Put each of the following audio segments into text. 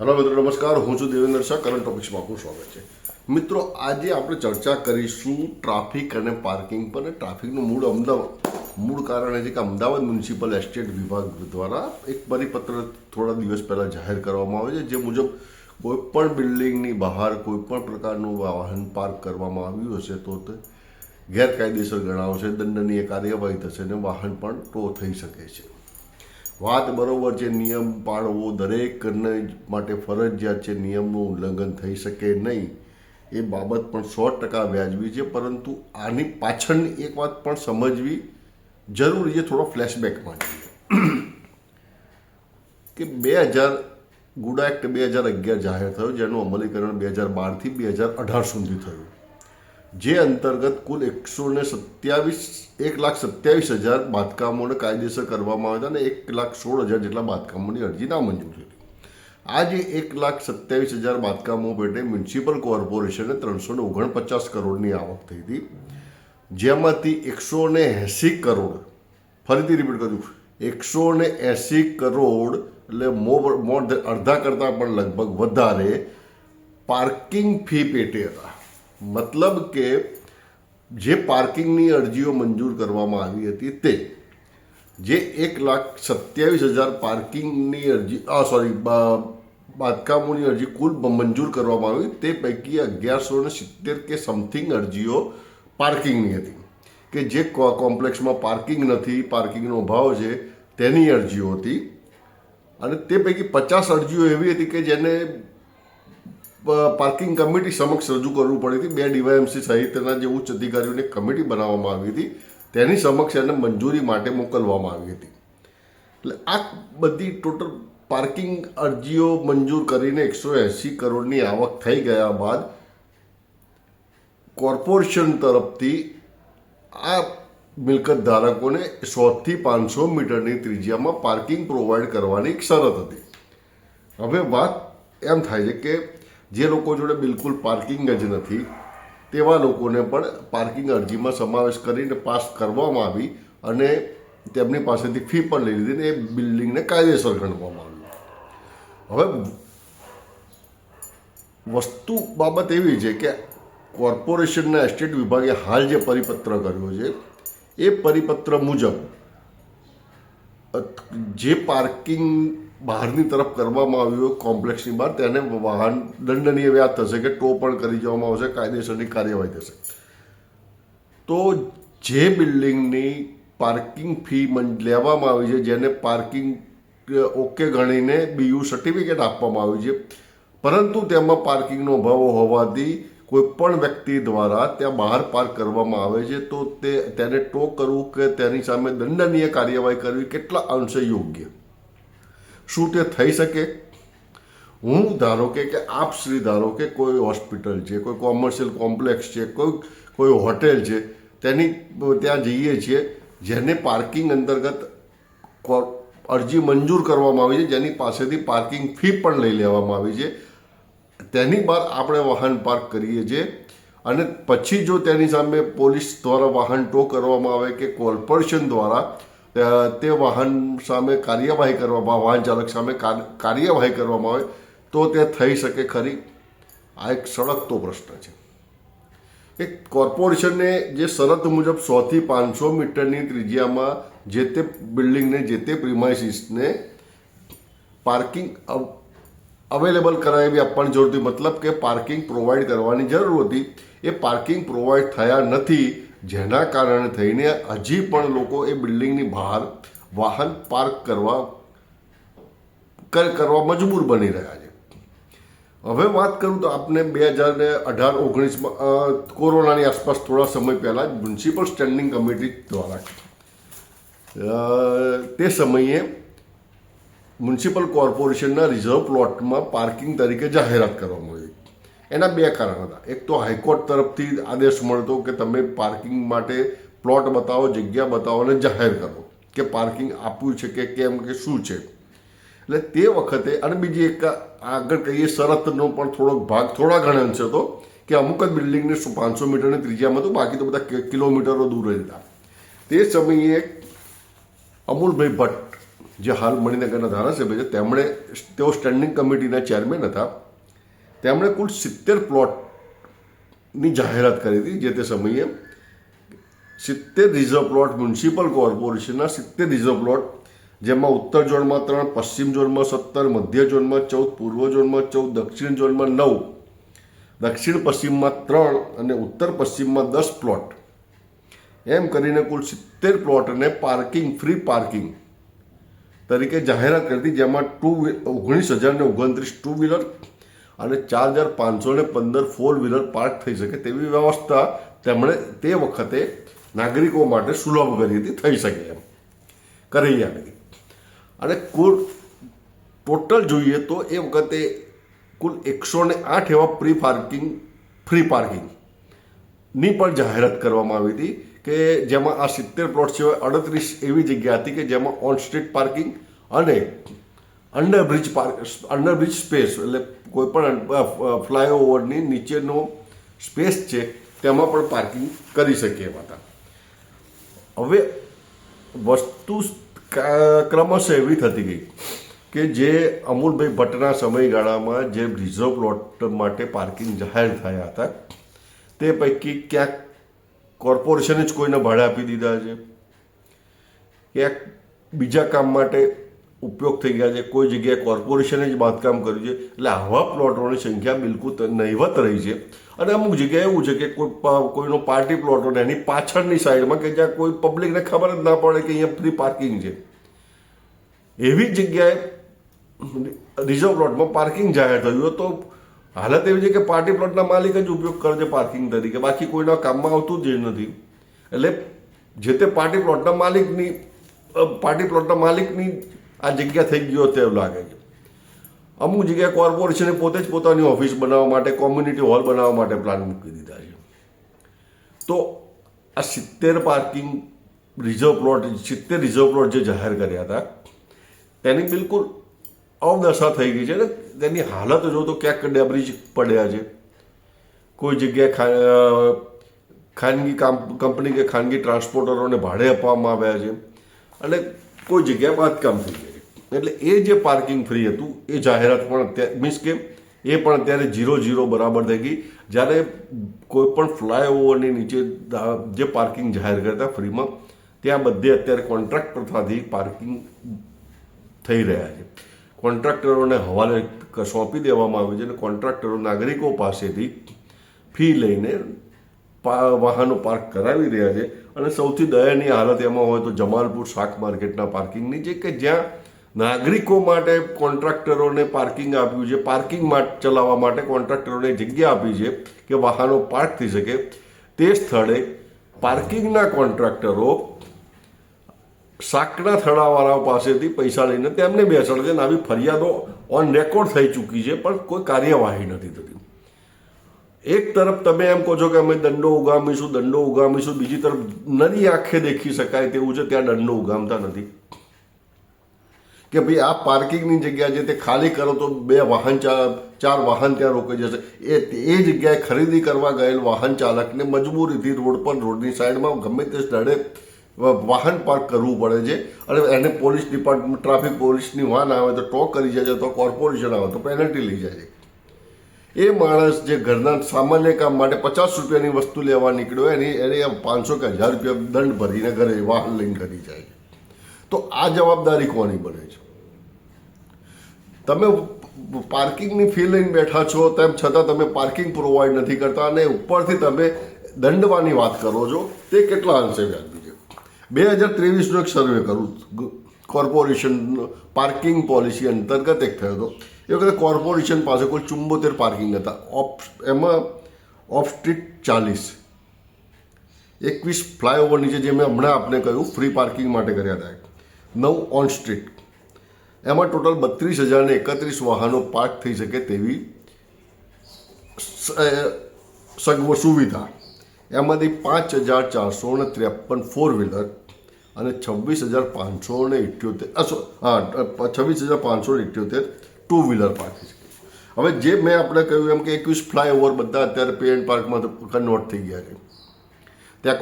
Hello મિત્રો, નમસ્કાર. હું છું દેવેન્દ્ર શાહ. કરંટ ટોપિક્સમાં આપનું સ્વાગત છે. મિત્રો, આજે આપણે ચર્ચા કરીશું ટ્રાફિક અને પાર્કિંગ પર. ટ્રાફિકનું મૂળ કારણ એ છે કે અમદાવાદ મ્યુનિસિપલ એસ્ટેટ વિભાગ દ્વારા એક પરિપત્ર થોડા દિવસ પહેલાં જાહેર કરવામાં આવે છે, જે મુજબ કોઈપણ બિલ્ડિંગની બહાર કોઈપણ પ્રકારનું વાહન પાર્ક કરવામાં આવ્યું હશે તો તે ગેરકાયદેસર ગણાવશે, દંડનીય કાર્યવાહી થશે અને વાહન પણ ટો થઈ શકે છે. વાત બરોબર છે, નિયમ પાળવો દરેકને માટે ફરજિયાત છે. નિયમનું ઉલ્લંઘન થઈ શકે નહીં એ બાબત પણ 100% વ્યાજબી છે, પરંતુ આની પાછળની એક વાત પણ સમજવી જરૂરી છે. થોડો ફ્લેશબેકમાં જઈએ કે 2000 ગુડા એક્ટ 2011 જાહેર થયો, જેનું અમલીકરણ 2012થી 2018 સુધી થયું, જે અંતર્ગત કુલ 1,27,000 બાંધકામોને કાયદેસર કરવામાં આવ્યા હતા અને 1,16,000 જેટલા બાંધકામોની અરજી નામંજૂર થઈ. આ જે 1,27,000 બાંધકામો પેટે મ્યુનિસિપલ કોર્પોરેશને 349 કરોડની આવક થઈ હતી, જેમાંથી 180 કરોડ, ફરીથી રિપીટ કર્યું, 180 કરોડ એટલે મોર અડધા કરતાં પણ લગભગ વધારે પાર્કિંગ ફી પેટે હતા. મતલબ કે જે પાર્કિંગની અરજીઓ મંજૂર કરવામાં આવી હતી તે જે 1,27,000 પાર્કિંગની અરજી બાંધકામોની અરજી કુલ મંજૂર કરવામાં આવી, તે પૈકી 1170 કે સમથિંગ અરજીઓ પાર્કિંગની હતી, કે જે કોમ્પ્લેક્સમાં પાર્કિંગ નથી, પાર્કિંગનો અભાવ છે તેની અરજીઓ હતી. અને તે પૈકી 50 અરજીઓ એવી હતી કે જેને પાર્કિંગ કમિટી સમક્ષ રજૂ કરવું પડી હતી. 2 ડીવાયએમસી સહિતના જે ઉચ્ચ અધિકારીઓની કમિટી બનાવવામાં આવી હતી, તેની સમક્ષ એને મંજૂરી માટે મોકલવામાં આવી હતી. એટલે આ બધી ટોટલ પાર્કિંગ અરજીઓ મંજૂર કરીને 180 કરોડની આવક થઈ ગયા બાદ કોર્પોરેશન તરફથી આ મિલકત ધારકોને 100 થી 500 મીટરની ત્રિજ્યામાં પાર્કિંગ પ્રોવાઈડ કરવાની એક શરત હતી. હવે વાત એમ થાય છે કે જે લોકો જોડે બિલકુલ પાર્કિંગ જ નથી તેવા લોકોને પણ પાર્કિંગ અરજીમાં સમાવેશ કરીને પાસ કરવામાં આવી અને તેમની પાસેથી ફી પણ લઈ લીધી અને એ બિલ્ડિંગને કાયદેસર ગણવામાં આવ્યું. હવે વસ્તુ બાબત એવી છે કે કોર્પોરેશનના એસ્ટેટ વિભાગે હાલ જે પરિપત્ર કર્યો છે એ પરિપત્ર મુજબ જે પાર્કિંગ બહારની તરફ કરવામાં આવ્યું કોમ્પ્લેક્સની બહાર, તેને વાહન દંડનીય વ્યાજ થશે કે ટો પણ કરી જવામાં આવશે, કાયદેસરની કાર્યવાહી થશે. તો જે બિલ્ડિંગની પાર્કિંગ ફી લેવામાં આવી છે, જેને પાર્કિંગ ઓકે ગણીને બીયુ સર્ટિફિકેટ આપવામાં આવ્યું છે, પરંતુ તેમાં પાર્કિંગનો અભાવ હોવાથી કોઈ પણ વ્યક્તિ દ્વારા ત્યાં બહાર પાર્ક કરવામાં આવે છે, તો તેને ટો કરવું કે તેની સામે દંડનીય કાર્યવાહી કરવી કેટલા અંશે યોગ્ય? શું તે થઈ શકે? હું ધારો કે આપ શ્રી ધારો કે કોઈ હોસ્પિટલ છે, કોઈ કોમર્શિયલ કોમ્પ્લેક્સ છે, કોઈ હોટેલ છે, ત્યાં જઈએ છીએ, જેને પાર્કિંગ અંતર્ગત અરજી મંજૂર કરવામાં આવી છે, જેની પાસેથી પાર્કિંગ ફી પણ લઈ લેવામાં આવી છે, તેની બહાર આપણે વાહન પાર્ક કરીએ છીએ અને પછી જો તેની સામે પોલીસ દ્વારા વાહન ટો કરવામાં આવે કે કોર્પોરેશન દ્વારા તે વાહન સામે કાર્યવાહી કરવામાં, વાહન ચાલક સામે કાર્યવાહી કરવામાં આવે તો તે થઈ શકે ખરી? આ એક સળગતો પ્રશ્ન છે. એક કોર્પોરેશને જે શરત મુજબ 100 થી 500 મીટરની ત્રિજ્યામાં જે તે બિલ્ડિંગને, જે તે પ્રિમાઇસીસને પાર્કિંગ અવેલેબલ કરાવી આપવાની જરૂર હતી, મતલબ કે પાર્કિંગ પ્રોવાઈડ કરવાની જરૂર હતી. એ પાર્કિંગ પ્રોવાઈડ થયા નથી, જેના કારણે થઈને હજી પણ લોકો એ બિલ્ડિંગની બહાર વાહન પાર્ક કરવા મજબૂર બની રહ્યા છે. હવે વાત કરું તો આપને 2018-19માં કોરોનાની આસપાસ થોડા સમય પહેલાં મ્યુનિસિપલ સ્ટેન્ડિંગ કમિટી દ્વારા તે સમયે મ્યુનિસિપલ કોર્પોરેશનના રિઝર્વ પ્લોટમાં પાર્કિંગ તરીકે જાહેરાત કરવામાં આવી. એના 2 કારણ હતા. એક તો હાઈકોર્ટ તરફથી આદેશ મળતો કે તમે પાર્કિંગ માટે પ્લોટ બતાવો, જગ્યા બતાવો અને જાહેર કરો કે પાર્કિંગ આપ્યું છે કે કેમ કે શું છે. એટલે તે વખતે, અને બીજી એક આગળ કહીએ શરતનો પણ થોડોક ભાગ થોડા ઘણા અંશે હતો કે અમુક જ બિલ્ડિંગને 500 મીટરની ત્રિજ્યામાં હતું, બાકી તો બધા કિલોમીટરો દૂર જ હતા. તે સમયે અમૂલભાઈ ભટ્ટ જે હાલ મણિનગરના ધારાસભ્ય છે, તેઓ સ્ટેન્ડિંગ કમિટીના ચેરમેન હતા. તેમણે કુલ 70 પ્લોટની જાહેરાત કરી હતી. જે તે સમયે 70 રિઝર્વ પ્લોટ, મ્યુનિસિપલ કોર્પોરેશનના 70 રિઝર્વ પ્લોટ, જેમાં ઉત્તર ઝોનમાં 3, પશ્ચિમ ઝોનમાં 17, મધ્ય ઝોનમાં 14, પૂર્વ ઝોનમાં 14, દક્ષિણ ઝોનમાં 9, દક્ષિણ પશ્ચિમમાં 3 અને ઉત્તર પશ્ચિમમાં 10 પ્લોટ, એમ કરીને કુલ 70 પ્લોટને ફ્રી પાર્કિંગ તરીકે જાહેરાત કરી હતી. જેમાં 19,029 ટુ વ્હીલર અને 4,515 ફોર વ્હીલર પાર્ક થઈ શકે તેવી વ્યવસ્થા તેમણે તે વખતે નાગરિકો માટે સુલભ કરી હતી, થઈ શકે એમ કરી આપી. અને કુલ ટોટલ જોઈએ તો એ વખતે કુલ 108 એવા ફ્રી પાર્કિંગની પણ જાહેરાત કરવામાં આવી હતી કે જેમાં આ 70 પ્લોટ સિવાય 38 એવી જગ્યા હતી કે જેમાં ઓન સ્ટ્રીટ પાર્કિંગ અને અંડરબ્રિજ સ્પેસ, એટલે કોઈ પણ ફ્લાયઓવરની નીચેનો સ્પેસ છે તેમાં પણ પાર્કિંગ કરી શકીએ એમ હતા. હવે વસ્તુ ક્રમશઃ એવી થતી ગઈ કે જે અમૂલભાઈ ભટ્ટના સમયગાળામાં જે રિઝર્વ પ્લોટ માટે પાર્કિંગ જાહેર થયા હતા તે પૈકી ક્યાંક કોર્પોરેશને જ કોઈને ભાડે આપી દીધા છે, ક્યાંક બીજા કામ માટે ઉપયોગ થઈ ગયા છે, કોઈ જગ્યાએ કોર્પોરેશને જ બાંધકામ કર્યું છે. એટલે આવા પ્લોટોની સંખ્યા બિલકુલ નહીવત રહી છે. અને અમુક જગ્યાએ એવું છે કે કોઈનો પાર્ટી પ્લોટ હોય એની પાછળની સાઈડમાં કે જ્યાં કોઈ પબ્લિકને ખબર જ ના પડે કે અહીંયા ફ્રી પાર્કિંગ છે, એવી જગ્યાએ રિઝર્વ પ્લોટમાં પાર્કિંગ જાહેર થયું. તો હાલત એવી છે કે પાર્ટી પ્લોટના માલિક જ ઉપયોગ કરે છે પાર્કિંગ તરીકે, બાકી કોઈના કામમાં આવતું જ નથી. એટલે જે તે પાર્ટી પ્લોટના માલિકની આ જગ્યા થઈ ગયો તેવું લાગે છે. અમુક જગ્યાએ કોર્પોરેશને પોતે જ પોતાની ઓફિસ બનાવવા માટે, કોમ્યુનિટી હોલ બનાવવા માટે પ્લાન મૂકી દીધા છે. તો આ 70 રિઝર્વ પ્લોટ જે જાહેર કર્યા હતા તેની બિલકુલ અવદશા થઈ ગઈ છે ને. તેની હાલત જો તો ક્યાંક ડેબ્રિજ પડ્યા છે, કોઈ જગ્યાએ ખાનગી કંપની કે ખાનગી ટ્રાન્સપોર્ટરોને ભાડે આપવામાં આવ્યા છે અને કોઈ જગ્યાએ બાંધકામ થઈ ગયા છે. એટલે એ જે પાર્કિંગ ફ્રી હતું એ જાહેરાત પણ મીન્સ કે એ પણ અત્યારે 0 બરાબર થઈ ગઈ. જ્યારે કોઈ પણ ફ્લાયઓવરની નીચે જે પાર્કિંગ જાહેર કરતા ફ્રીમાં, ત્યાં બધે અત્યારે કોન્ટ્રાક્ટ પ્રથાથી પાર્કિંગ થઈ રહ્યા છે. કોન્ટ્રાક્ટરોને હવાલે સોંપી દેવામાં આવે છે અને કોન્ટ્રાક્ટરો નાગરિકો પાસેથી ફી લઈને વાહનો પાર્ક કરાવી રહ્યા છે. અને સૌથી દયનીય હાલત એમાં હોય તો જમાલપુર શાક માર્કેટના પાર્કિંગની છે કે જ્યાં નાગરિકો માટે કોન્ટ્રાક્ટરોને પાર્કિંગ આપ્યું છે, પાર્કિંગ ચલાવવા માટે કોન્ટ્રાક્ટરોને જગ્યા આપી છે કે વાહનો પાર્ક થઈ શકે. તે સ્થળે પાર્કિંગના કોન્ટ્રાક્ટરો શાકના થડાવાળાઓ પાસેથી પૈસા લઈને તેમને બેસાડે છે. આવી ફરિયાદો ઓન રેકોર્ડ થઈ ચૂકી છે પણ કોઈ કાર્યવાહી નથી થતી. એક તરફ તમે એમ કહો છો કે અમે દંડો ઉગામીશું, બીજી તરફ નરી આંખે દેખી શકાય તેવું છે ત્યાં દંડો ઉગામતા નથી કે ભાઈ આ પાર્કિંગની જગ્યા છે તે ખાલી કરો તો 4 વાહન ત્યાં રોકાઈ જશે. એ જગ્યાએ ખરીદી કરવા ગયેલ વાહન ચાલકને મજબૂરીથી રોડની સાઈડમાં ગમે તે સ્થળે વાહન પાર્ક કરવું પડે છે. અને એને પોલીસ ડિપાર્ટમેન્ટ, ટ્રાફિક પોલીસની વાન આવે તો ટોક કરી જાય છે, તો કોર્પોરેશન આવે તો પેનલ્ટી લઈ જાય છે. એ માણસ જે ઘરના સામાન્ય કામ માટે 50 રૂપિયાની વસ્તુ લેવા નીકળ્યો એને 500 કે 1000 રૂપિયા દંડ ભરીને ઘરે વાહન લઈને કરી જાય છે. તો આ જવાબદારી કોની બને છે? તમે પાર્કિંગની ફી લઈને બેઠા છો તેમ છતાં તમે પાર્કિંગ પ્રોવાઈડ નથી કરતા અને ઉપરથી તમે દંડવાની વાત કરો છો. તે કેટલા અંશે વ્યાજબી છે? 2023નો એક સર્વે કરું કોર્પોરેશન પાર્કિંગ પોલિસી અંતર્ગત એક થયો હતો. એ વખતે કોર્પોરેશન પાસે કુલ 74 પાર્કિંગ હતા. એમાં ઓફ સ્ટ્રીટ 40, 21 ફ્લાયઓવર નીચે જે મેં હમણાં આપને કહ્યું ફ્રી પાર્કિંગ માટે કર્યા હતા, 9 ઓન સ્ટ્રીટ. એમાં ટોટલ 32,031 વાહનો પાર્ક થઈ શકે તેવી સુવિધા. એમાંથી 5,453 ફોર વ્હીલર અને 26,578 ટુ વ્હીલર પાર્ક થઈ શકે. હવે જે મેં આપણે કહ્યું એમ કે 21 ફ્લાયઓવર બધા અત્યારે પે એન્ડ પાર્કમાં કન્વર્ટ થઈ ગયા છે. ત્યાં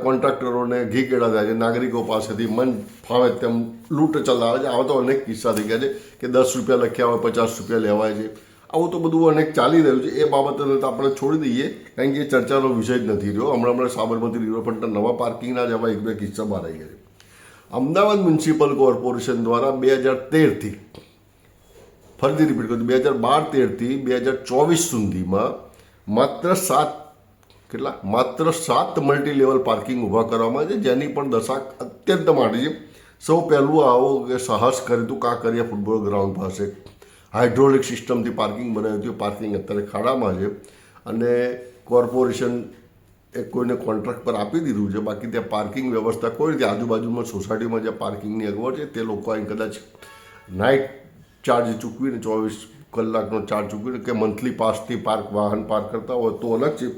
કોન્ટ્રાક્ટરોને ઘી કેળા થાય છે, નાગરિકો પાસેથી મન ફાવે તેમ લૂંટ ચલાવે છે. આવા તો અનેક કિસ્સા થઈ ગયા છે કે 10 રૂપિયા લખ્યા હોય 50 રૂપિયા લેવાય છે. આવું તો બધું અનેક ચાલી રહ્યું છે. એ બાબતને તો આપણે છોડી દઈએ, કારણ કે એ ચર્ચાનો વિષય જ નથી રહ્યો. હમણાં સાબરમતી રિવરફ્રન્ટના નવા પાર્કિંગના જ આવા 1-2 કિસ્સા બહાર આવી ગયા છે. અમદાવાદ મ્યુનિસિપલ કોર્પોરેશન દ્વારા 2013થી, ફરીથી રિપીટ કરું, 2012-13થી 2024 સુધીમાં માત્ર 7 મલ્ટી લેવલ પાર્કિંગ ઊભા કરવામાં છે, જેની પણ દશા અત્યંત માઠી છે. સૌ પહેલું આવો કે સાહસ કર્યું હતું કાંકરિયા ફૂટબોલ ગ્રાઉન્ડ પાસે હાઇડ્રોલિક સિસ્ટમથી પાર્કિંગ બનાવ્યું હતું. પાર્કિંગ અત્યારે ખાડામાં છે અને કોર્પોરેશન કોઈને કોન્ટ્રાક્ટ પર આપી દીધું છે. બાકી ત્યાં પાર્કિંગ વ્યવસ્થા કોઈ રીતે આજુબાજુમાં સોસાયટીમાં જ્યાં પાર્કિંગની અગવડ છે તે લોકો અહીં કદાચ નાઇટ ચાર્જ ચૂકવીને 24 કલાકનો ચાર્જ ચૂકવીને કે મંથલી પાસથી વાહન પાર્ક કરતા હોય તો અલગ છે.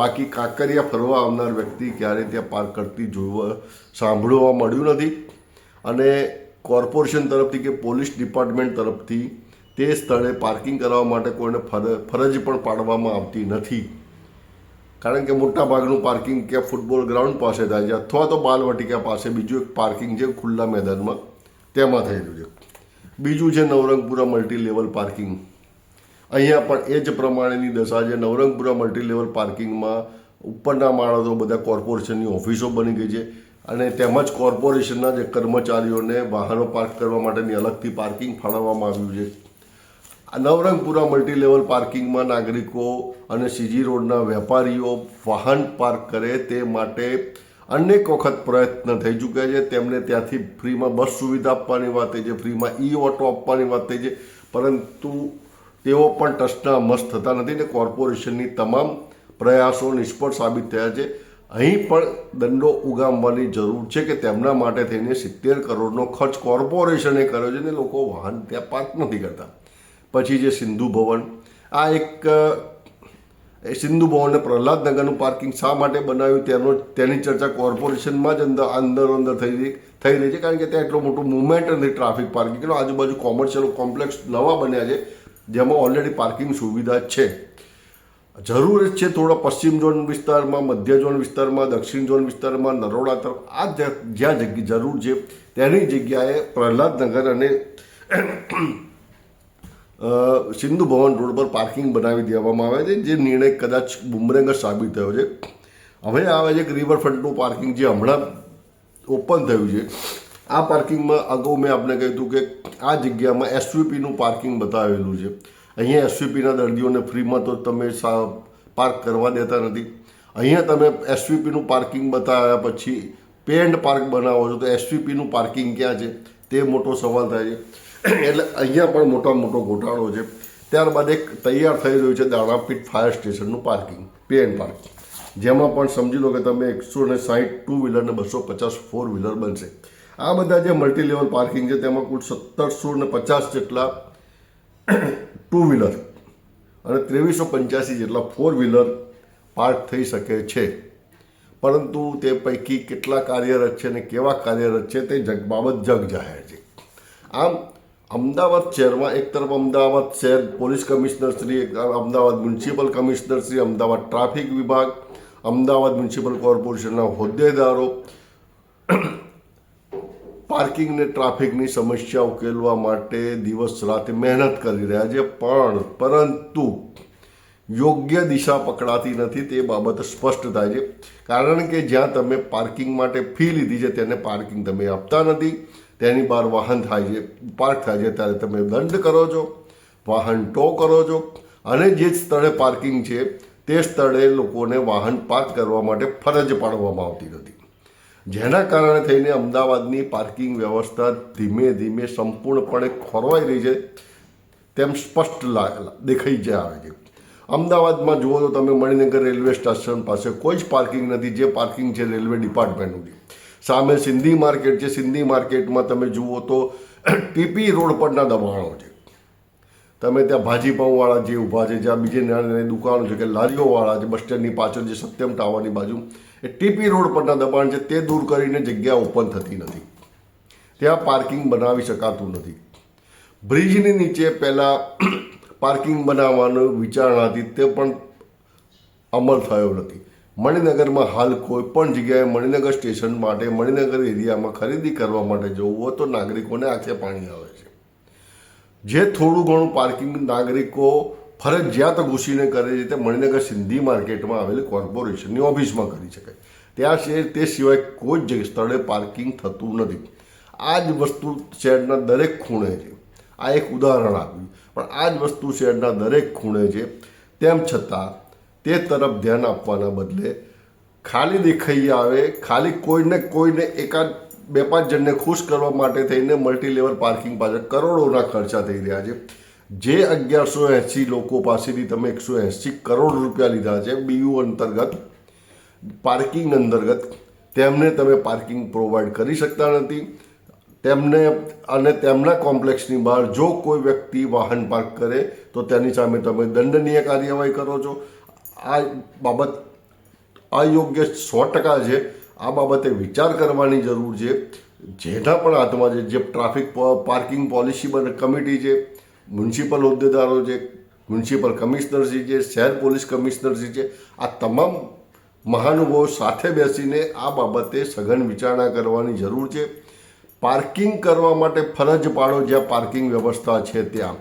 બાકી કાંકરિયા ફરવા આવનાર વ્યક્તિ ક્યારેય ત્યાં પાર્ક કરતી સાંભળવા મળ્યું નથી. અને કોર્પોરેશન તરફથી કે પોલીસ ડિપાર્ટમેન્ટ તરફથી તે સ્થળે પાર્કિંગ કરવા માટે કોઈને ફરજ પણ પાડવામાં આવતી નથી. કારણ કે મોટાભાગનું પાર્કિંગ ક્યાં ફૂટબોલ ગ્રાઉન્ડ પાસે થાય છે અથવા તો બાલવાટિકા પાસે બીજું એક પાર્કિંગ છે ખુલ્લા મેદાનમાં, તેમાં થઈ રહ્યું છે. બીજું છે નવરંગપુરા મલ્ટી લેવલ પાર્કિંગ. અહીંયા પણ એ જ પ્રમાણેની દશા છે. નવરંગપુરા મલ્ટી લેવલ પાર્કિંગમાં ઉપરના માળો તો બધા કોર્પોરેશનની ઓફિસો બની ગઈ છે અને તેમજ કોર્પોરેશનના જે કર્મચારીઓને વાહનો પાર્ક કરવા માટેની અલગથી પાર્કિંગ ફાળવવામાં આવ્યું છે. નવરંગપુરા મલ્ટી લેવલ પાર્કિંગમાં નાગરિકો અને સીજી રોડના વેપારીઓ વાહન પાર્ક કરે તે માટે અનેક વખત પ્રયત્ન થઈ ચૂક્યા છે. તેમને ત્યાંથી ફ્રીમાં બસ સુવિધા આપવાની વાત થઈ છે, ફ્રીમાં ઓટો આપવાની વાત થઈ છે, પરંતુ તેઓ પણ ટચના મસ્ત થતા નથી ને કોર્પોરેશનની તમામ પ્રયાસો નિષ્ફળ સાબિત થયા છે. અહીં પણ દંડો ઉગામવાની જરૂર છે કે તેમના માટે થઈને 70 કરોડનો ખર્ચ કોર્પોરેશને કર્યો છે ને લોકો વાહન ત્યાં પાર્ક નથી કરતા. પછી છે સિંધુ ભવન. આ એક સિંધુ ભવનને પ્રહલાદનગરનું પાર્કિંગ શા માટે બનાવ્યું તેની ચર્ચા કોર્પોરેશનમાં જ અંદર થઈ રહી છે, કારણ કે ત્યાં એટલો મોટો મુવમેન્ટ નથી ટ્રાફિક પાર્કિંગનો. આજુબાજુ કોમર્શિયલ કોમ્પ્લેક્સ નવા બન્યા છે જેમાં ઓલરેડી પાર્કિંગ સુવિધા છે. જરૂર છે થોડા પશ્ચિમ ઝોન વિસ્તારમાં, મધ્ય ઝોન વિસ્તારમાં, દક્ષિણ ઝોન વિસ્તારમાં, નરોડા તરફ આ જ્યાં જરૂર છે તેની જગ્યાએ પ્રહલાદનગર અને સિંધુ ભવન રોડ પર પાર્કિંગ બનાવી દેવામાં આવે છે, જે નિર્ણય કદાચ બુમરેંગ સાબિત થયો છે. હવે આવે છે કે રિવરફ્રન્ટનું પાર્કિંગ જે હમણાં ઓપન થયું છે. આ પાર્કિંગમાં અગાઉ મેં આપને કહ્યું હતું કે આ જગ્યામાં એસવીપીનું પાર્કિંગ બતાવેલું છે. અહીંયા એસવીપીના દર્દીઓને ફ્રીમાં તો તમે પાર્ક કરવા દેતા નથી. અહીંયા તમે એસવીપીનું પાર્કિંગ બતાવ્યા પછી પેન્ડ પાર્ક બનાવો છો તો એસવીપીનું પાર્કિંગ ક્યાં છે તે મોટો સવાલ થાય છે. એટલે અહીંયા પણ મોટો ઘોટાળો છે. ત્યારબાદ એક તૈયાર થઈ રહ્યું છે દાણાપીઠ ફાયર સ્ટેશનનું પાર્કિંગ, પેન પાર્ક, જેમાં પણ સમજી લો કે તમે 160 ટુ વ્હીલર ને 250 ફોર વ્હીલર બનશે. આ બધા જે મલ્ટી લેવલ પાર્કિંગ છે તેમાં કુલ 1750 જેટલા ટુ વ્હીલર અને 2385 જેટલા ફોર વ્હીલર પાર્ક થઈ શકે છે. પરંતુ તે પૈકી કેટલા કાર્યરત છે અને કેવા કાર્યરત છે તે બાબત જગ જાહેર છે. આમ અમદાવાદ શહેરમાં એક તરફ અમદાવાદ શહેર police commissioner Shri, Ahmedabad municipal commissioner Shri, Ahmedabad traffic વિભાગ, અમદાવાદ મ્યુનિસિપલ કોર્પોરેશનના હોદ્દેદારો પાર્કિંગ ને ટ્રાફિકની સમસ્યા ઉકેલવા માટે દિવસ રાત મહેનત કરી રહ્યા છે, પરંતુ યોગ્ય દિશા પકડાતી નથી. તે બાબત સ્પષ્ટ થાય છે, કારણ કે જ્યાં તમે પાર્કિંગ માટે ફી લીધી છે તેને પાર્કિંગ તમે આપતા નથી. તેની બહાર વાહન થાય છે, પાર્ક થાય છે ત્યારે તમે દંડ કરો છો, વાહન ટો કરો છો અને જે સ્થળે પાર્કિંગ છે તે સ્થળે લોકોને વાહન પાર્ક કરવા માટે ફરજ પાડવામાં આવતી નથી. જેના કારણે થઈને અમદાવાદની પાર્કિંગ વ્યવસ્થા ધીમે ધીમે સંપૂર્ણપણે ખોરવાઈ રહી છે તેમ સ્પષ્ટ દેખાઈ જ આવે છે. અમદાવાદમાં જુઓ તો તમે મણિનગર રેલવે સ્ટેશન પાસે કોઈ જ પાર્કિંગ નથી, જે પાર્કિંગ છે રેલવે ડિપાર્ટમેન્ટનું છે. સામે સિંધી માર્કેટ છે, સિંધી માર્કેટમાં તમે જુઓ તો ટીપી રોડ પરના દબાણો છે. તમે ત્યાં ભાજીપાઉંવાળા જે ઊભા છે, જ્યાં બીજી નાની દુકાનો છે કે લારીઓવાળા છે, બસ સ્ટેન્ડની પાછળ જે સત્યમ ટાવરની બાજુ એ ટીપી રોડ પરના દબાણ છે, તે દૂર કરીને જગ્યા ઓપન થતી નથી. ત્યાં પાર્કિંગ બનાવી શકાતું નથી. બ્રિજની નીચે પહેલાં પાર્કિંગ બનાવવાનો વિચારણા હતી, તે પણ અમલ થયો નથી. મણિનગરમાં હાલ કોઈ પણ જગ્યાએ મણિનગર સ્ટેશન માટે મણિનગર એરિયામાં ખરીદી કરવા માટે જવું હોય તો નાગરિકોને આંખે પાણી આવે છે. જે થોડું ઘણું પાર્કિંગ નાગરિકો ફરજિયાત ઘૂસીને કરે છે તે મણિનગર સિંધી માર્કેટમાં આવેલી કોર્પોરેશનની ઓફિસમાં કરી શકાય. ત્યાં તે સિવાય કોઈ જ સ્થળે પાર્કિંગ થતું નથી. આ જ વસ્તુ શહેરના દરેક ખૂણે છે. આ એક ઉદાહરણ આપ્યું, પણ આ જ વસ્તુ શહેરના દરેક ખૂણે છે. તેમ છતાં તે તરફ ધ્યાન આપવાના બદલે ખાલી દેખાઈ આવે, ખાલી કોઈને એકાદ 2-5 જણને ખુશ કરવા માટે થઈને મલ્ટીલેવલ પાર્કિંગ પાછળ કરોડોના ખર્ચા થઈ રહ્યા છે. જે 1180 લોકો પાસેથી તમે 180 કરોડ રૂપિયા લીધા છે BU અંતર્ગત, પાર્કિંગ અંતર્ગત, તેમને તમે પાર્કિંગ પ્રોવાઈડ કરી શકતા નથી. તેમના કોમ્પ્લેક્સની બહાર જો કોઈ વ્યક્તિ વાહન પાર્ક કરે તો તેની સામે તમે દંડનીય કાર્યવાહી કરો છો. આ બાબત અયોગ્ય 100% છે. આ બાબતે વિચાર કરવાની જરૂર છે. જેના પણ હાથમાં છે, જે ટ્રાફિક પાર્કિંગ પોલિસી કમિટી છે, મ્યુનિસિપલ હોદ્દેદારો છે, મ્યુનિસિપલ કમિશનરશ્રી છે, શહેર પોલીસ કમિશનરશ્રી છે, આ તમામ મહાનુભાવો સાથે બેસીને આ બાબતે સઘન વિચારણા કરવાની જરૂર છે. પાર્કિંગ કરવા માટે ફરજ પાડો જ્યાં પાર્કિંગ વ્યવસ્થા છે ત્યાં,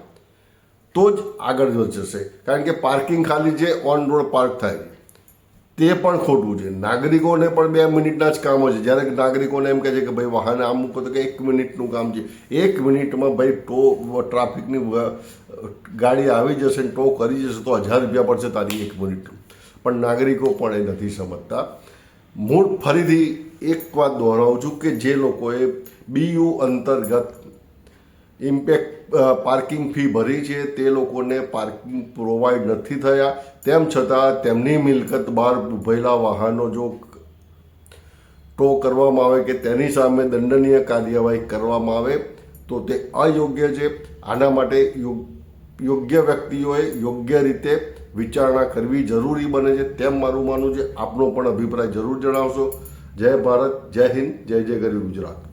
તો જ આગળ જશે. કારણ કે પાર્કિંગ ખાલી જે ઓન રોડ પાર્ક થાય તે પણ ખોટું છે. નાગરિકોને પણ 2 મિનિટના જ કામો છે. જ્યારે નાગરિકોને એમ કહે છે કે ભાઈ વાહન આમ મૂકો તો કે 1 મિનિટનું કામ છે. 1 મિનિટમાં ભાઈ ટ્રાફિકની ગાડી આવી જશે ને ટો કરી જશે તો 1000 રૂપિયા પડશે તારી 1 મિનિટનું. પણ નાગરિકો પણ એ નથી સમજતા. મૂળ ફરીથી એક વાત દોહરાવું છું કે જે લોકોએ BU અંતર્ગત ઇમ્પેક્ટ પાર્કિંગ ફી ભરી છે તે લોકોને પાર્કિંગ પ્રોવાઈડ નથી થયા. તેમ છતાં તેમની મિલકત બહાર ઉભેલા વાહનો જો ટો કરવામાં આવે કે તેની સામે દંડનીય કાર્યવાહી કરવામાં આવે તો તે અયોગ્ય છે. આના માટે યોગ્ય વ્યક્તિઓએ યોગ્ય રીતે વિચારણા કરવી જરૂરી બને છે તેમ મારું માનવું છે. આપનો પણ અભિપ્રાય જરૂર જણાવશો. જય ભારત, જય હિન્દ, જય જય ગરવી ગુજરાત.